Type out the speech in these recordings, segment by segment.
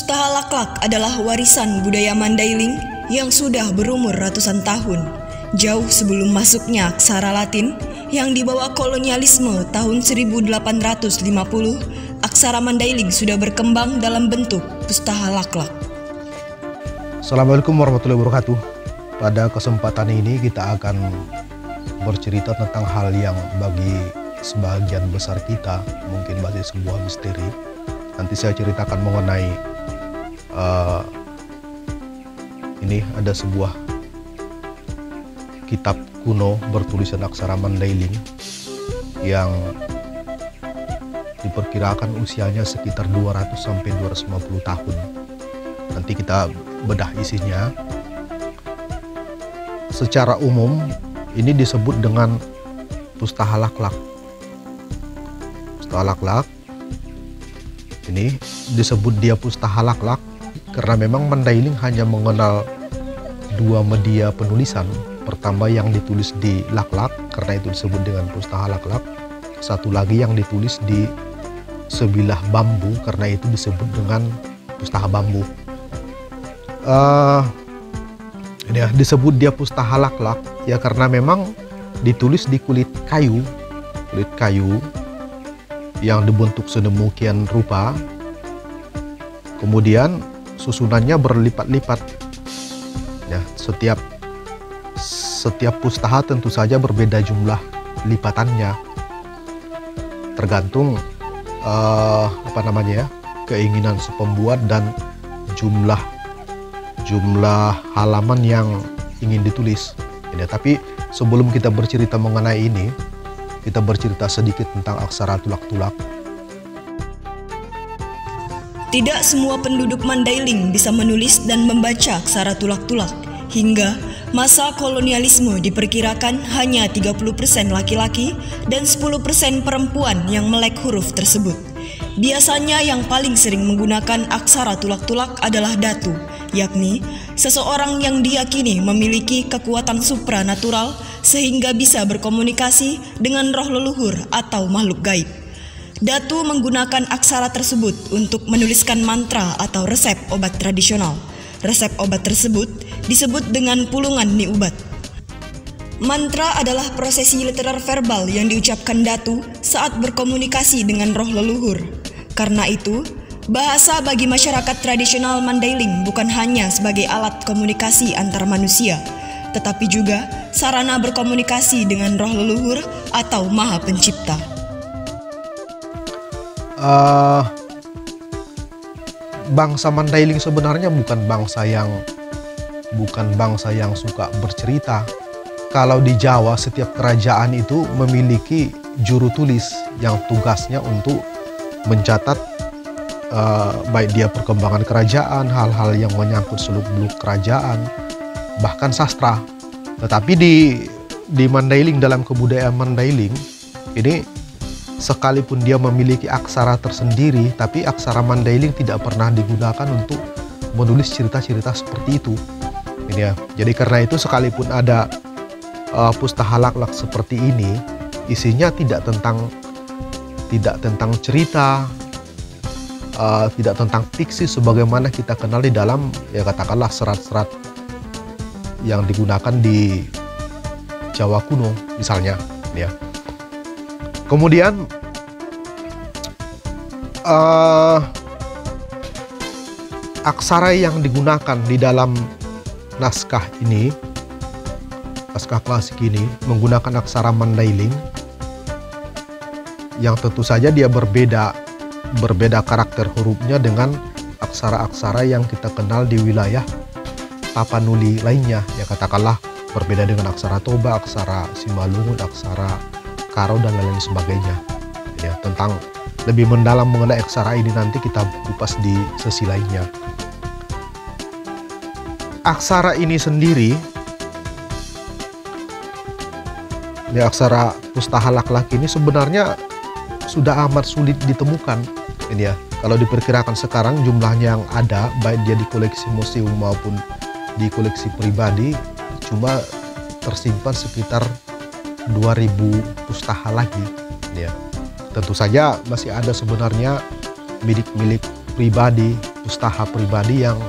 Pustaha Laklak adalah warisan budaya Mandailing yang sudah berumur ratusan tahun, jauh sebelum masuknya aksara Latin yang dibawa kolonialisme tahun 1850. Aksara Mandailing sudah berkembang dalam bentuk Pustaha Laklak. Assalamualaikum warahmatullahi wabarakatuh. Pada kesempatan ini kita akan bercerita tentang hal yang bagi sebagian besar kita mungkin masih sebuah misteri. Nanti saya ceritakan mengenai ini ada sebuah kitab kuno bertulisan aksara Mandailing yang diperkirakan usianya sekitar 200 sampai 250 tahun. Nanti kita bedah isinya. Secara umum ini disebut dengan Pustaha Laklak. Pustaha Laklak ini disebut dia Pustaha Laklak karena memang Mandailing hanya mengenal dua media penulisan. Pertama yang ditulis di Laklak, karena itu disebut dengan Pustaha Laklak. Satu lagi yang ditulis di sebilah bambu, karena itu disebut dengan Pustaha Bambu. Ini disebut dia Pustaha Laklak ya karena memang ditulis di kulit kayu yang dibentuk sedemikian rupa. Kemudian susunannya berlipat-lipat. Ya, setiap pustaha tentu saja berbeda jumlah lipatannya. Tergantung keinginan si pembuat dan jumlah halaman yang ingin ditulis. Ya, tapi sebelum kita bercerita mengenai ini, kita bercerita sedikit tentang aksara tulak-tulak. Tidak semua penduduk Mandailing bisa menulis dan membaca aksara tulak-tulak. Hingga masa kolonialisme diperkirakan hanya 30% laki-laki dan 10% perempuan yang melek huruf tersebut. Biasanya yang paling sering menggunakan aksara tulak-tulak adalah datu, yakni seseorang yang diyakini memiliki kekuatan supranatural sehingga bisa berkomunikasi dengan roh leluhur atau makhluk gaib. Datu menggunakan aksara tersebut untuk menuliskan mantra atau resep obat tradisional. Resep obat tersebut disebut dengan pulungan ni ubat. Mantra adalah prosesi literar verbal yang diucapkan datu saat berkomunikasi dengan roh leluhur. Karena itu, bahasa bagi masyarakat tradisional Mandailing bukan hanya sebagai alat komunikasi antar manusia, tetapi juga sarana berkomunikasi dengan roh leluhur atau Maha Pencipta. Bangsa Mandailing sebenarnya bukan bangsa yang suka bercerita. Kalau di Jawa setiap kerajaan itu memiliki juru tulis yang tugasnya untuk mencatat baik dia perkembangan kerajaan, hal-hal yang menyangkut seluk-beluk kerajaan, bahkan sastra. Tetapi di Mandailing, dalam kebudayaan Mandailing ini, sekalipun dia memiliki aksara tersendiri, tapi aksara Mandailing tidak pernah digunakan untuk menulis cerita-cerita seperti itu. Ini ya. Jadi karena itu sekalipun ada Pustaha Laklak seperti ini, isinya tidak tentang cerita, tidak tentang fiksi sebagaimana kita kenal di dalam, ya katakanlah, serat-serat yang digunakan di Jawa kuno misalnya, ya. Kemudian aksara yang digunakan di dalam naskah ini, naskah klasik ini, menggunakan aksara Mandailing yang tentu saja dia berbeda karakter hurufnya dengan aksara-aksara yang kita kenal di wilayah Tapanuli lainnya. Ya katakanlah berbeda dengan aksara Toba, aksara Simalungun, aksara Karo dan lain sebagainya. Ya, tentang lebih mendalam mengenai aksara ini nanti kita kupas di sesi lainnya. Aksara ini sendiri, ya, aksara Pustaha Laklak ini sebenarnya sudah amat sulit ditemukan. Ini ya, kalau diperkirakan sekarang jumlahnya yang ada, baik dia di koleksi museum maupun di koleksi pribadi, cuma tersimpan sekitar 2000 pustaha lagi, ya. Tentu saja masih ada sebenarnya milik pribadi, pustaha pribadi yang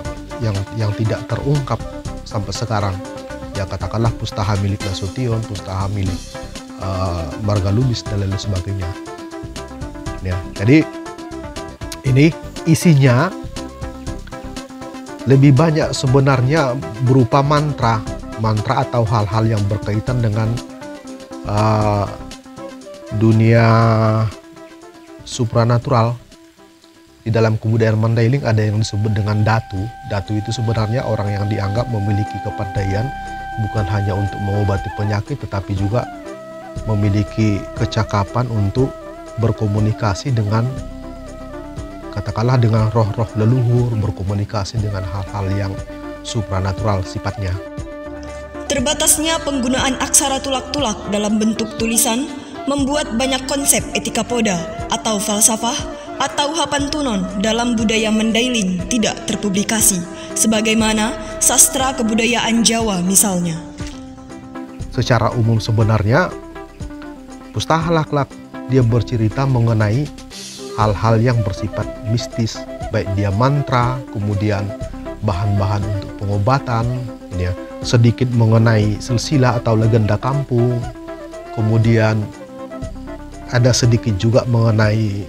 tidak terungkap sampai sekarang. Ya katakanlah pustaha milik Nasution, pustaha milik Marga Lubis dan lain sebagainya. Ya, jadi ini isinya lebih banyak sebenarnya berupa mantra atau hal-hal yang berkaitan dengan dunia supranatural. Di dalam kebudayaan Mandailing ada yang disebut dengan datu. Datu itu sebenarnya orang yang dianggap memiliki kepandaian bukan hanya untuk mengobati penyakit, tetapi juga memiliki kecakapan untuk berkomunikasi dengan, katakanlah dengan roh-roh leluhur, berkomunikasi dengan hal-hal yang supranatural sifatnya. Terbatasnya penggunaan aksara tulak-tulak dalam bentuk tulisan membuat banyak konsep etika poda atau falsafah atau hapantunon dalam budaya Mandailing tidak terpublikasi, sebagaimana sastra kebudayaan Jawa misalnya. Secara umum sebenarnya pustaha Laklak dia bercerita mengenai hal-hal yang bersifat mistis, baik dia mantra, kemudian bahan-bahan untuk pengobatan, ya, sedikit mengenai silsilah atau legenda kampung, kemudian ada sedikit juga mengenai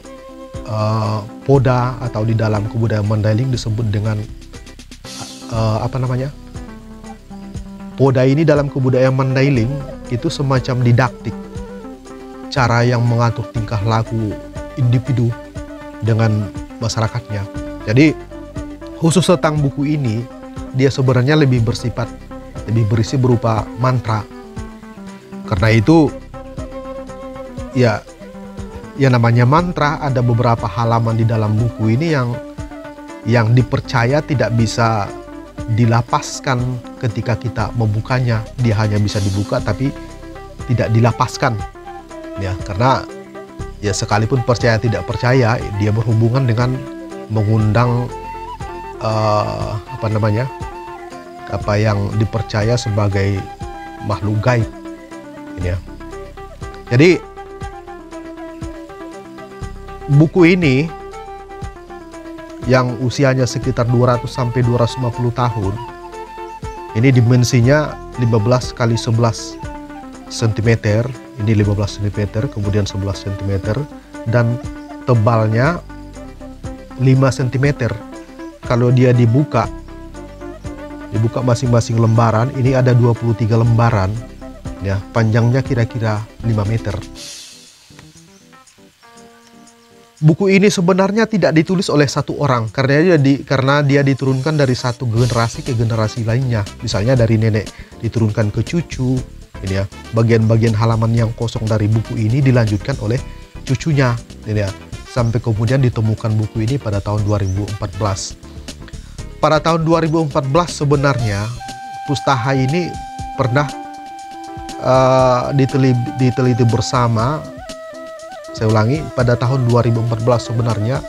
poda atau di dalam kebudayaan Mandailing disebut dengan poda ini dalam kebudayaan Mandailing itu semacam didaktik, cara yang mengatur tingkah laku individu dengan masyarakatnya. Jadi khusus tentang buku ini dia sebenarnya lebih berisi berupa mantra. Karena itu ya namanya mantra, ada beberapa halaman di dalam buku ini yang dipercaya tidak bisa dilapaskan ketika kita membukanya. Dia hanya bisa dibuka tapi tidak dilapaskan. Ya, karena ya sekalipun percaya tidak percaya, dia berhubungan dengan mengundang apa yang dipercaya sebagai makhluk gaib. Ini ya. Jadi buku ini yang usianya sekitar 200 sampai 250 tahun, ini dimensinya 15 kali 11 cm, ini 15 cm, kemudian 11 cm, dan tebalnya 5 cm. Kalau dia dibuka masing-masing lembaran, ini ada 23 lembaran, ya, panjangnya kira-kira 5 meter. Buku ini sebenarnya tidak ditulis oleh satu orang karena dia diturunkan dari satu generasi ke generasi lainnya. Misalnya dari nenek diturunkan ke cucu, ini ya. Bagian-bagian halaman yang kosong dari buku ini dilanjutkan oleh cucunya, ini ya. Sampai kemudian ditemukan buku ini pada tahun 2014. Pada tahun 2014 sebenarnya pustaha ini pernah diteliti bersama. Saya ulangi, pada tahun 2014 sebenarnya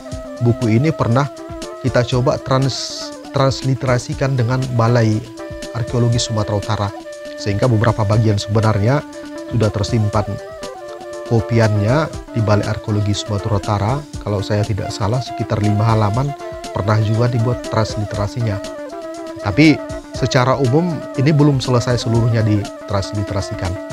buku ini pernah kita coba transliterasikan dengan Balai Arkeologi Sumatera Utara, sehingga beberapa bagian sebenarnya sudah tersimpan kopiannya di Balai Arkeologi Sumatera Utara. Kalau saya tidak salah sekitar 5 halaman pernah juga dibuat transliterasinya. Tapi secara umum ini belum selesai seluruhnya ditransliterasikan.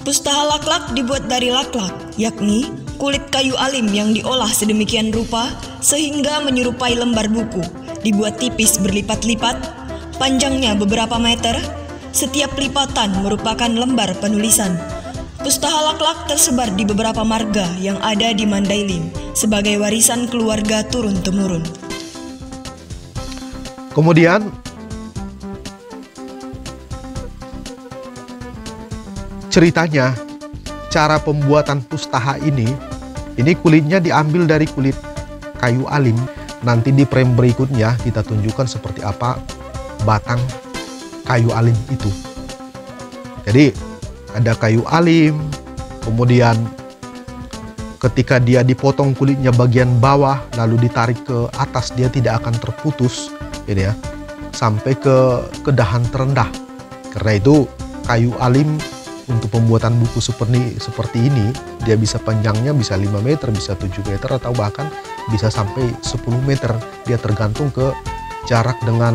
Pustaha Laklak dibuat dari laklak, yakni kulit kayu alim yang diolah sedemikian rupa sehingga menyerupai lembar buku, dibuat tipis berlipat-lipat, panjangnya beberapa meter, setiap lipatan merupakan lembar penulisan. Pustaha Laklak tersebar di beberapa marga yang ada di Mandailing sebagai warisan keluarga turun-temurun. Kemudian ceritanya, cara pembuatan pustaha ini kulitnya diambil dari kulit kayu alim. Nanti di frame berikutnya kita tunjukkan seperti apa batang kayu alim itu. Jadi ada kayu alim, kemudian ketika dia dipotong kulitnya bagian bawah lalu ditarik ke atas, dia tidak akan terputus, ini ya, sampai ke dahan terendah. Karena itu kayu alim untuk pembuatan buku seperti ini, dia bisa panjangnya bisa 5 meter, bisa 7 meter, atau bahkan bisa sampai 10 meter. Dia tergantung ke jarak dengan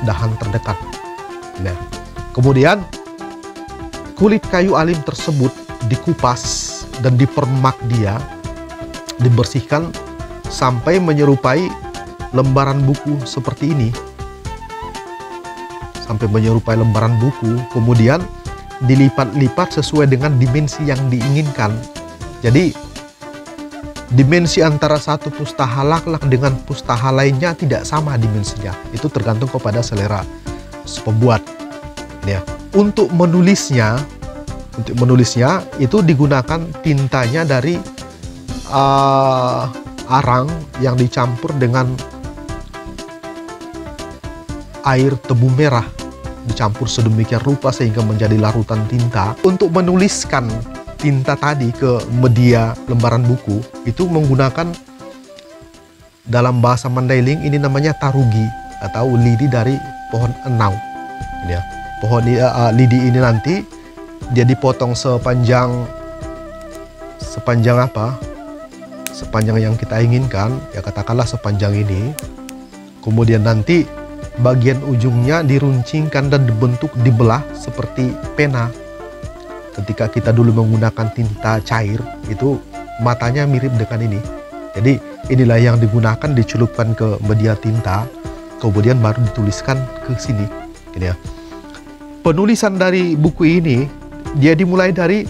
dahan terdekat. Nah, kemudian kulit kayu alim tersebut dikupas dan dipermak dia, dibersihkan sampai menyerupai lembaran buku seperti ini. Sampai menyerupai lembaran buku, kemudian dilipat-lipat sesuai dengan dimensi yang diinginkan. Jadi dimensi antara satu pustaha laklak dengan pustaha lainnya tidak sama dimensinya. Itu tergantung kepada selera pembuat. Ya. Untuk menulisnya itu digunakan tintanya dari arang yang dicampur dengan air tebu merah, dicampur sedemikian rupa sehingga menjadi larutan tinta. Untuk menuliskan tinta tadi ke media lembaran buku itu menggunakan, dalam bahasa Mandailing ini namanya tarugi atau lidi dari pohon enau. Ini ya. Pohon lidi ini nanti dia dipotong sepanjang apa? Sepanjang yang kita inginkan, ya katakanlah sepanjang ini. Kemudian nanti bagian ujungnya diruncingkan dan dibelah seperti pena. Ketika kita dulu menggunakan tinta cair, itu matanya mirip dengan ini. Jadi inilah yang digunakan, dicelupkan ke media tinta, kemudian baru dituliskan ke sini. Ini ya. Penulisan dari buku ini, dia dimulai dari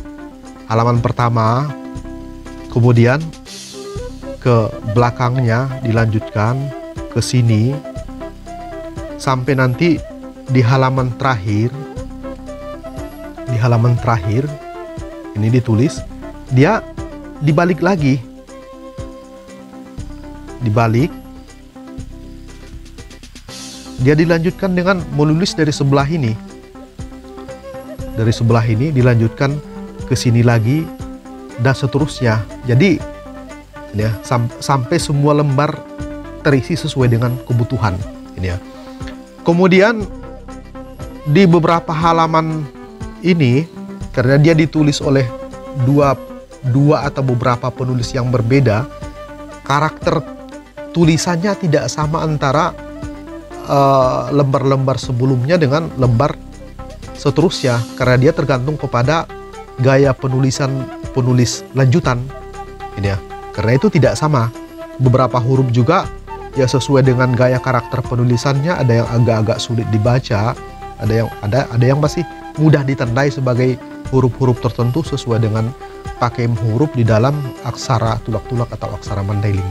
halaman pertama, kemudian ke belakangnya dilanjutkan ke sini, sampai nanti di halaman terakhir ini ditulis, dia dibalik lagi, dia dilanjutkan dengan menulis dari sebelah ini, dilanjutkan ke sini lagi dan seterusnya. Jadi ya, sampai semua lembar terisi sesuai dengan kebutuhan. Ini ya. Kemudian di beberapa halaman ini, karena dia ditulis oleh dua atau beberapa penulis yang berbeda, karakter tulisannya tidak sama antara lembar-lembar sebelumnya dengan lembar seterusnya, karena dia tergantung kepada gaya penulis lanjutan. Ini ya. Karena itu tidak sama. Beberapa huruf juga ya sesuai dengan gaya karakter penulisannya, ada yang agak-agak sulit dibaca, ada yang masih mudah ditandai sebagai huruf-huruf tertentu sesuai dengan pakem huruf di dalam aksara tulak-tulak atau aksara Mandailing.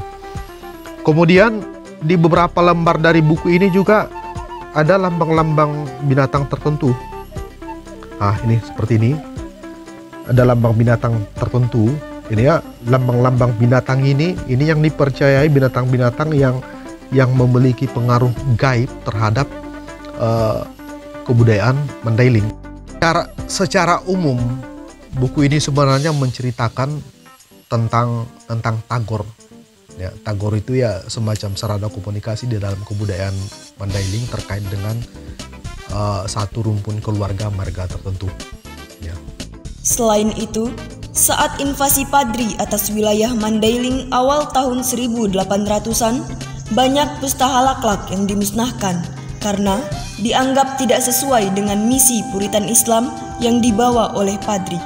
Kemudian di beberapa lembar dari buku ini juga ada lambang-lambang binatang tertentu. Nah, ini seperti ini. Ada lambang binatang tertentu. Ini ya, lambang-lambang binatang ini yang dipercayai binatang-binatang yang memiliki pengaruh gaib terhadap kebudayaan Mandailing. Secara umum, buku ini sebenarnya menceritakan tentang Tagor. Ya, Tagor itu ya semacam sarana komunikasi di dalam kebudayaan Mandailing terkait dengan satu rumpun keluarga marga tertentu. Ya. Selain itu, saat invasi Padri atas wilayah Mandailing awal tahun 1800-an, banyak pustaha laklak yang dimusnahkan karena dianggap tidak sesuai dengan misi Puritan Islam yang dibawa oleh Padri.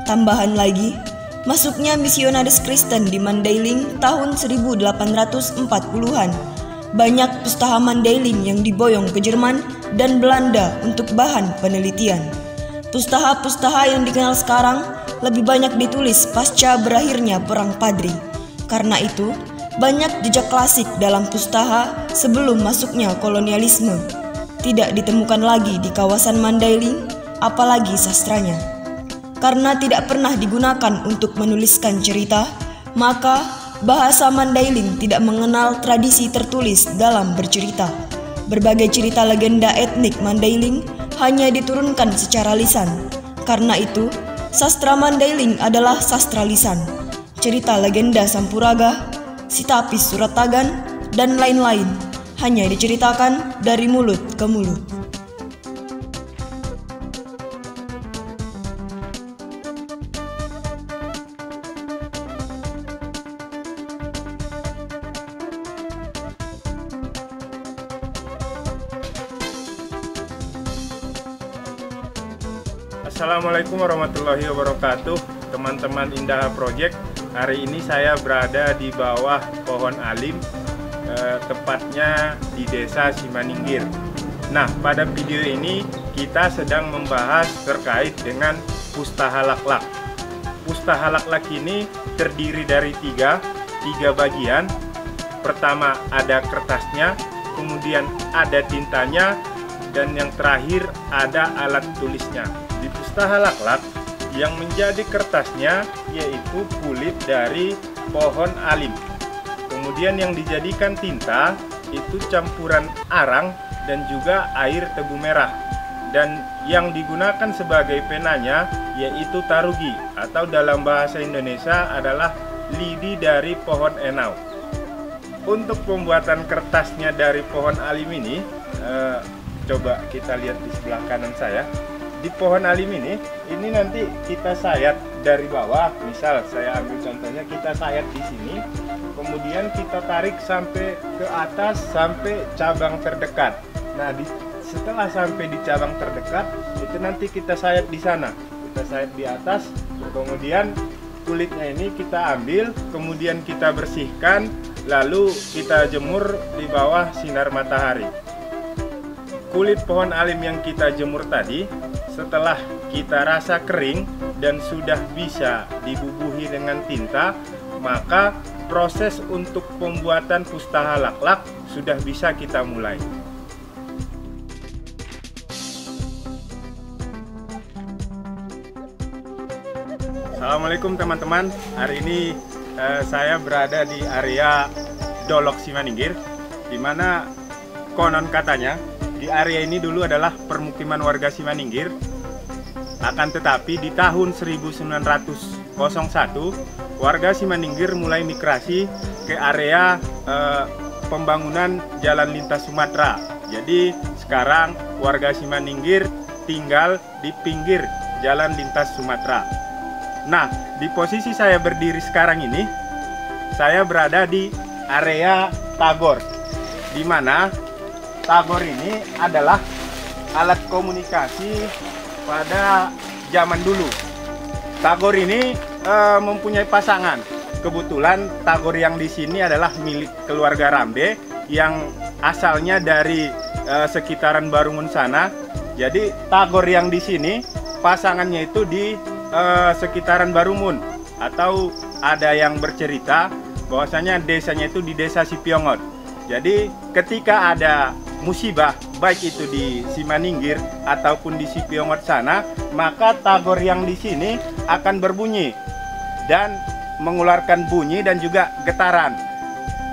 Tambahan lagi, masuknya misionaris Kristen di Mandailing tahun 1840-an. Banyak pustaha Mandailing yang diboyong ke Jerman dan Belanda untuk bahan penelitian. Pustaha-pustaha yang dikenal sekarang lebih banyak ditulis pasca berakhirnya Perang Padri. Karena itu, banyak jejak klasik dalam pustaha sebelum masuknya kolonialisme. Tidak ditemukan lagi di kawasan Mandailing, apalagi sastranya. Karena tidak pernah digunakan untuk menuliskan cerita, maka bahasa Mandailing tidak mengenal tradisi tertulis dalam bercerita. Berbagai cerita legenda etnik Mandailing hanya diturunkan secara lisan. Karena itu, sastra Mandailing adalah sastra lisan. Cerita legenda Sampuraga, Sitapis Suratagan, dan lain-lain hanya diceritakan dari mulut ke mulut. Assalamualaikum warahmatullahi wabarakatuh, teman-teman Indaha Project. Hari ini saya berada di bawah pohon alim, tepatnya di Desa Simaningir. Nah, pada video ini kita sedang membahas terkait dengan Pustaha Laklak. Pustaha Laklak ini terdiri dari tiga bagian. Pertama ada kertasnya, kemudian ada tintanya, dan yang terakhir ada alat tulisnya. Di Pustaha Laklak yang menjadi kertasnya yaitu kulit dari pohon alim. Kemudian yang dijadikan tinta itu campuran arang dan juga air tebu merah. Dan yang digunakan sebagai penanya yaitu tarugi, atau dalam bahasa Indonesia adalah lidi dari pohon enau. Untuk pembuatan kertasnya dari pohon alim ini, coba kita lihat di sebelah kanan saya. Di pohon alim ini nanti kita sayat dari bawah. Misal saya ambil contohnya, kita sayat di sini, kemudian kita tarik sampai ke atas sampai cabang terdekat. Nah, setelah sampai di cabang terdekat itu nanti kita sayat di sana. Kita sayat di atas, kemudian kulitnya ini kita ambil, kemudian kita bersihkan, lalu kita jemur di bawah sinar matahari. Kulit pohon alim yang kita jemur tadi, setelah kita rasa kering dan sudah bisa dibubuhi dengan tinta, maka proses untuk pembuatan Pustaha Laklak sudah bisa kita mulai. Assalamualaikum teman-teman. Hari ini saya berada di area Dolok Simaningir, di mana konon katanya di area ini dulu adalah permukiman warga Simaningir. Akan tetapi di tahun 1901 warga Simaningir mulai migrasi ke area pembangunan jalan lintas Sumatera. Jadi sekarang warga Simaningir tinggal di pinggir jalan lintas Sumatera. Nah, di posisi saya berdiri sekarang ini, saya berada di area Tagor, di mana Tagor ini adalah alat komunikasi pada zaman dulu. Tagor ini mempunyai pasangan. Kebetulan Tagor yang di sini adalah milik keluarga Rambe yang asalnya dari sekitaran Barumun sana. Jadi Tagor yang di sini pasangannya itu di sekitaran Barumun, atau ada yang bercerita bahwasanya desanya itu di Desa Sipiongot. Jadi ketika ada musibah, baik itu di Simaningir ataupun di Sipiongot sana, maka Tagor yang di sini akan berbunyi dan mengeluarkan bunyi dan juga getaran.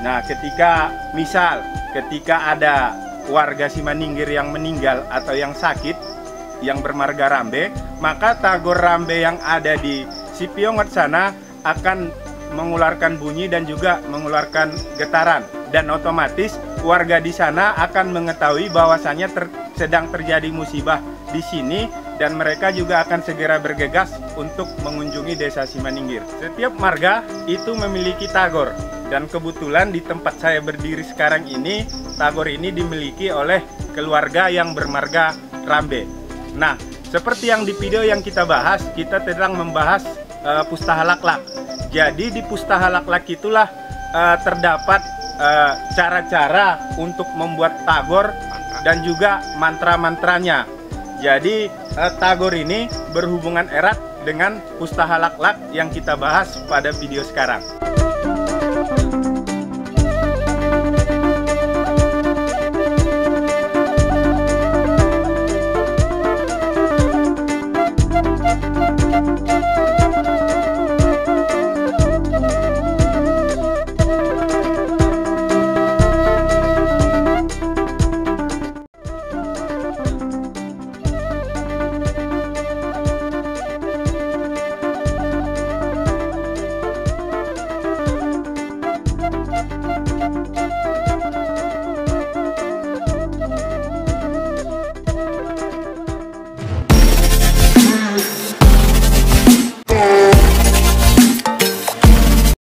Nah, ketika ada warga Simaningir yang meninggal atau yang sakit, yang bermarga Rambe, maka Tagor Rambe yang ada di Sipiongot sana akan mengeluarkan bunyi dan juga mengeluarkan getaran, dan otomatis warga di sana akan mengetahui bahwasannya sedang terjadi musibah di sini, dan mereka juga akan segera bergegas untuk mengunjungi Desa Simaningir. Setiap marga itu memiliki Tagor, dan kebetulan di tempat saya berdiri sekarang ini, Tagor ini dimiliki oleh keluarga yang bermarga Rambe. Nah, seperti yang di video yang kita bahas, kita sedang membahas Pustaha Laklak. Jadi di Pustaha Laklak itulah terdapat cara-cara untuk membuat Tagor dan juga mantra-mantranya. Jadi Tagor ini berhubungan erat dengan Pustaha Laklak yang kita bahas pada video sekarang.